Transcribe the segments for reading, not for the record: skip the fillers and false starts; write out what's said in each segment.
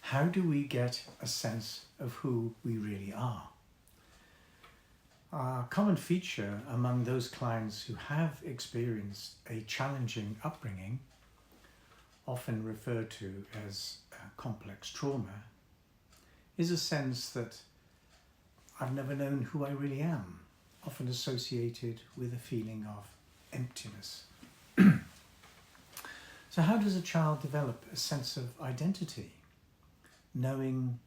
How do we get a sense of who we really are? A common feature among those clients who have experienced a challenging upbringing, often referred to as complex trauma, is a sense that I've never known who I really am, often associated with a feeling of emptiness. So how does a child develop a sense of identity, knowing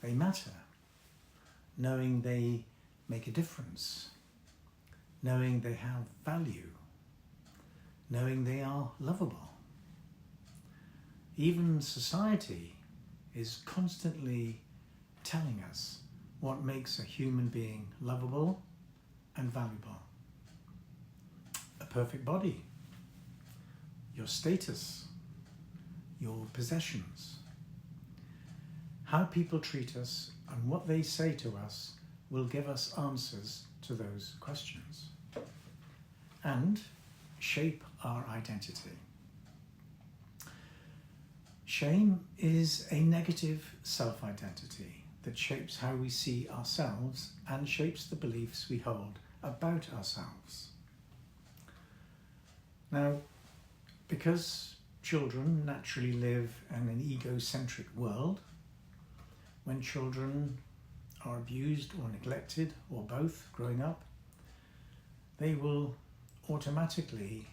they matter, knowing they make a difference, knowing they have value, knowing they are lovable? Even society is constantly telling us what makes a human being lovable and valuable. A perfect body, your status, your possessions. How people treat us and what they say to us will give us answers to those questions and shape our identity. Shame is a negative self-identity that shapes how we see ourselves and shapes the beliefs we hold about ourselves. Now, because children naturally live in an egocentric world, when children are abused or neglected, or both, growing up, they will automatically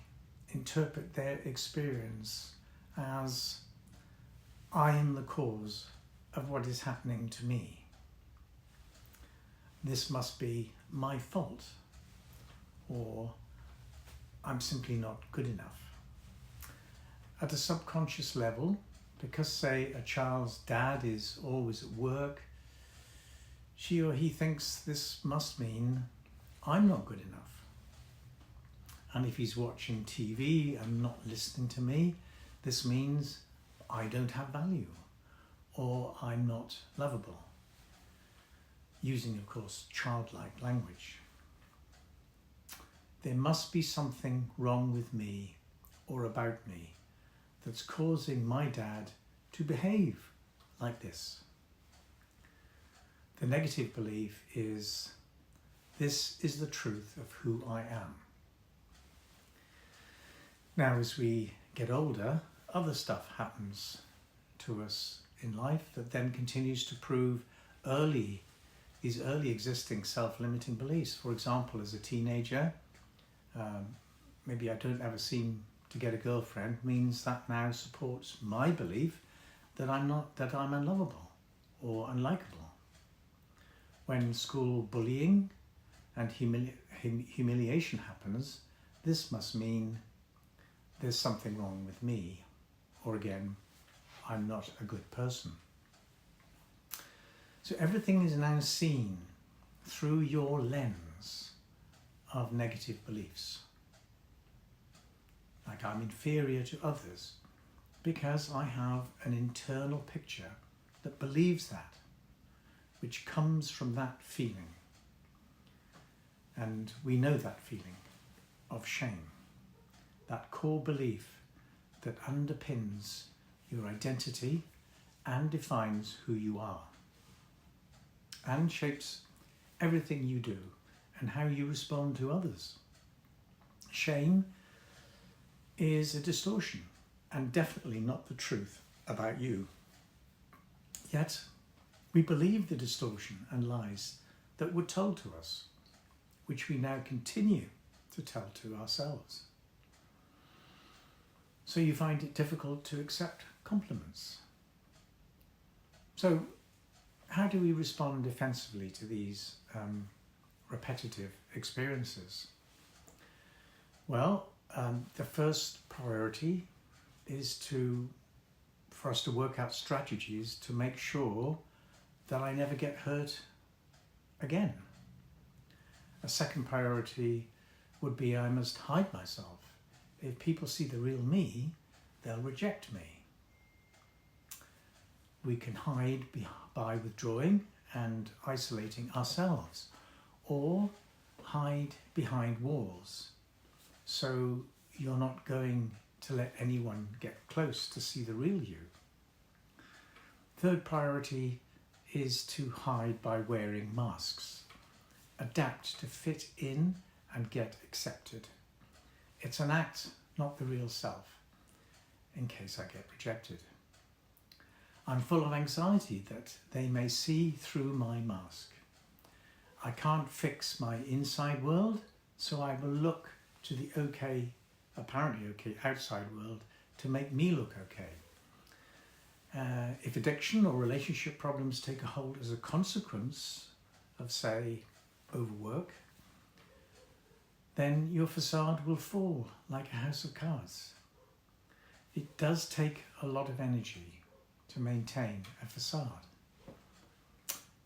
interpret their experience as I am the cause of what is happening to me. This must be my fault, or I'm simply not good enough. At a subconscious level, because, say, a child's dad is always at work, she or he thinks this must mean I'm not good enough. And if he's watching TV and not listening to me, this means I don't have value, or I'm not lovable. Using, of course, childlike language. There must be something wrong with me or about me that's causing my dad to behave like this. The negative belief is, this is the truth of who I am. Now, as we get older, other stuff happens to us in life that then continues to prove these early existing self-limiting beliefs. For example, as a teenager, maybe I don't ever seem to get a girlfriend means that now supports my belief that I'm unlovable or unlikable. When school bullying and humiliation happens, this must mean there's something wrong with me, or again, I'm not a good person. So everything is now seen through your lens of negative beliefs. Like I'm inferior to others because I have an internal picture that believes that, which comes from that feeling. And we know that feeling of shame, that core belief that underpins your identity and defines who you are, and shapes everything you do and how you respond to others. Shame is a distortion and definitely not the truth about you. Yet, we believe the distortion and lies that were told to us, which we now continue to tell to ourselves. So you find it difficult to accept compliments. So how do we respond defensively to these repetitive experiences? Well, the first priority is for us to work out strategies to make sure that I never get hurt again. A second priority would be I must hide myself. If people see the real me, they'll reject me. We can hide by withdrawing and isolating ourselves, or hide behind walls, so you're not going to let anyone get close to see the real you. third priority is to hide by wearing masks. Adapt to fit in and get accepted. It's an act, not the real self, in case I get rejected. I'm full of anxiety that they may see through my mask. I can't fix my inside world, so I will look to the okay, apparently okay, outside world to make me look okay. If addiction or relationship problems take a hold as a consequence of, say, overwork, then your facade will fall like a house of cards. It does take a lot of energy to maintain a facade.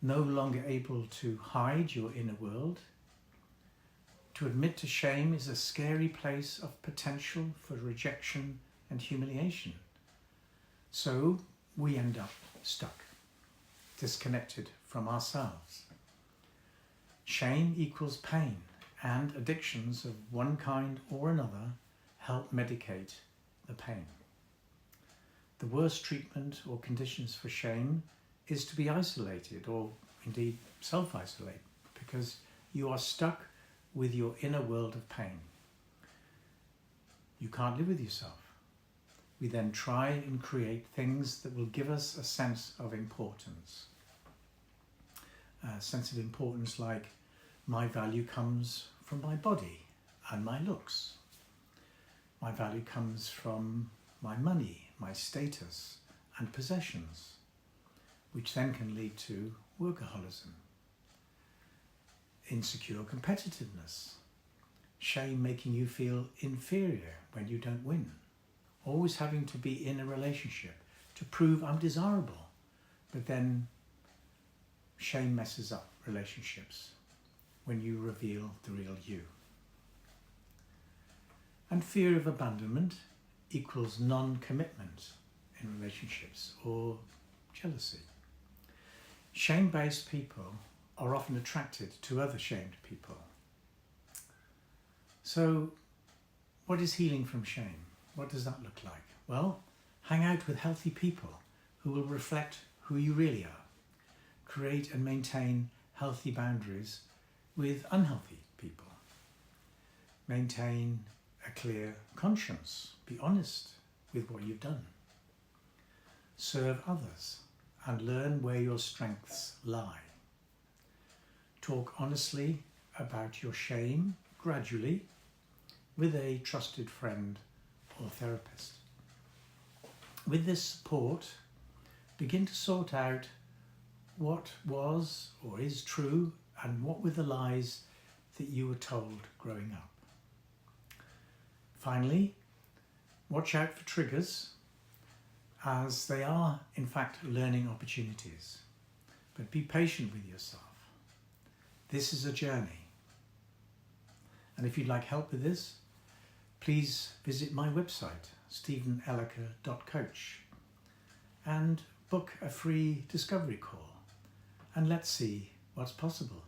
No longer able to hide your inner world. To admit to shame is a scary place of potential for rejection and humiliation. So we end up stuck, disconnected from ourselves. Shame equals pain, and addictions of one kind or another help medicate the pain. The worst treatment or conditions for shame is to be isolated or indeed self-isolate, because you are stuck with your inner world of pain. You can't live with yourself. We then try and create things that will give us a sense of importance. A sense of importance like my value comes from my body and my looks. My value comes from my money, my status and possessions, which then can lead to workaholism. Insecure competitiveness. Shame making you feel inferior when you don't win. Always having to be in a relationship to prove I'm desirable. But then shame messes up relationships when you reveal the real you. And fear of abandonment equals non-commitment in relationships or jealousy. Shame-based people are often attracted to other shamed people. So what is healing from shame? What does that look like? Well, hang out with healthy people who will reflect who you really are. Create and maintain healthy boundaries with unhealthy people. Maintain a clear conscience. Be honest with what you've done. Serve others and learn where your strengths lie. Talk honestly about your shame gradually with a trusted friend or therapist. With this support, begin to sort out what was or is true and what were the lies that you were told growing up. Finally, watch out for triggers, as they are in fact learning opportunities. But be patient with yourself. This is a journey. And if you'd like help with this, please visit my website, stephenelliker.coach, and book a free discovery call, and let's see what's possible.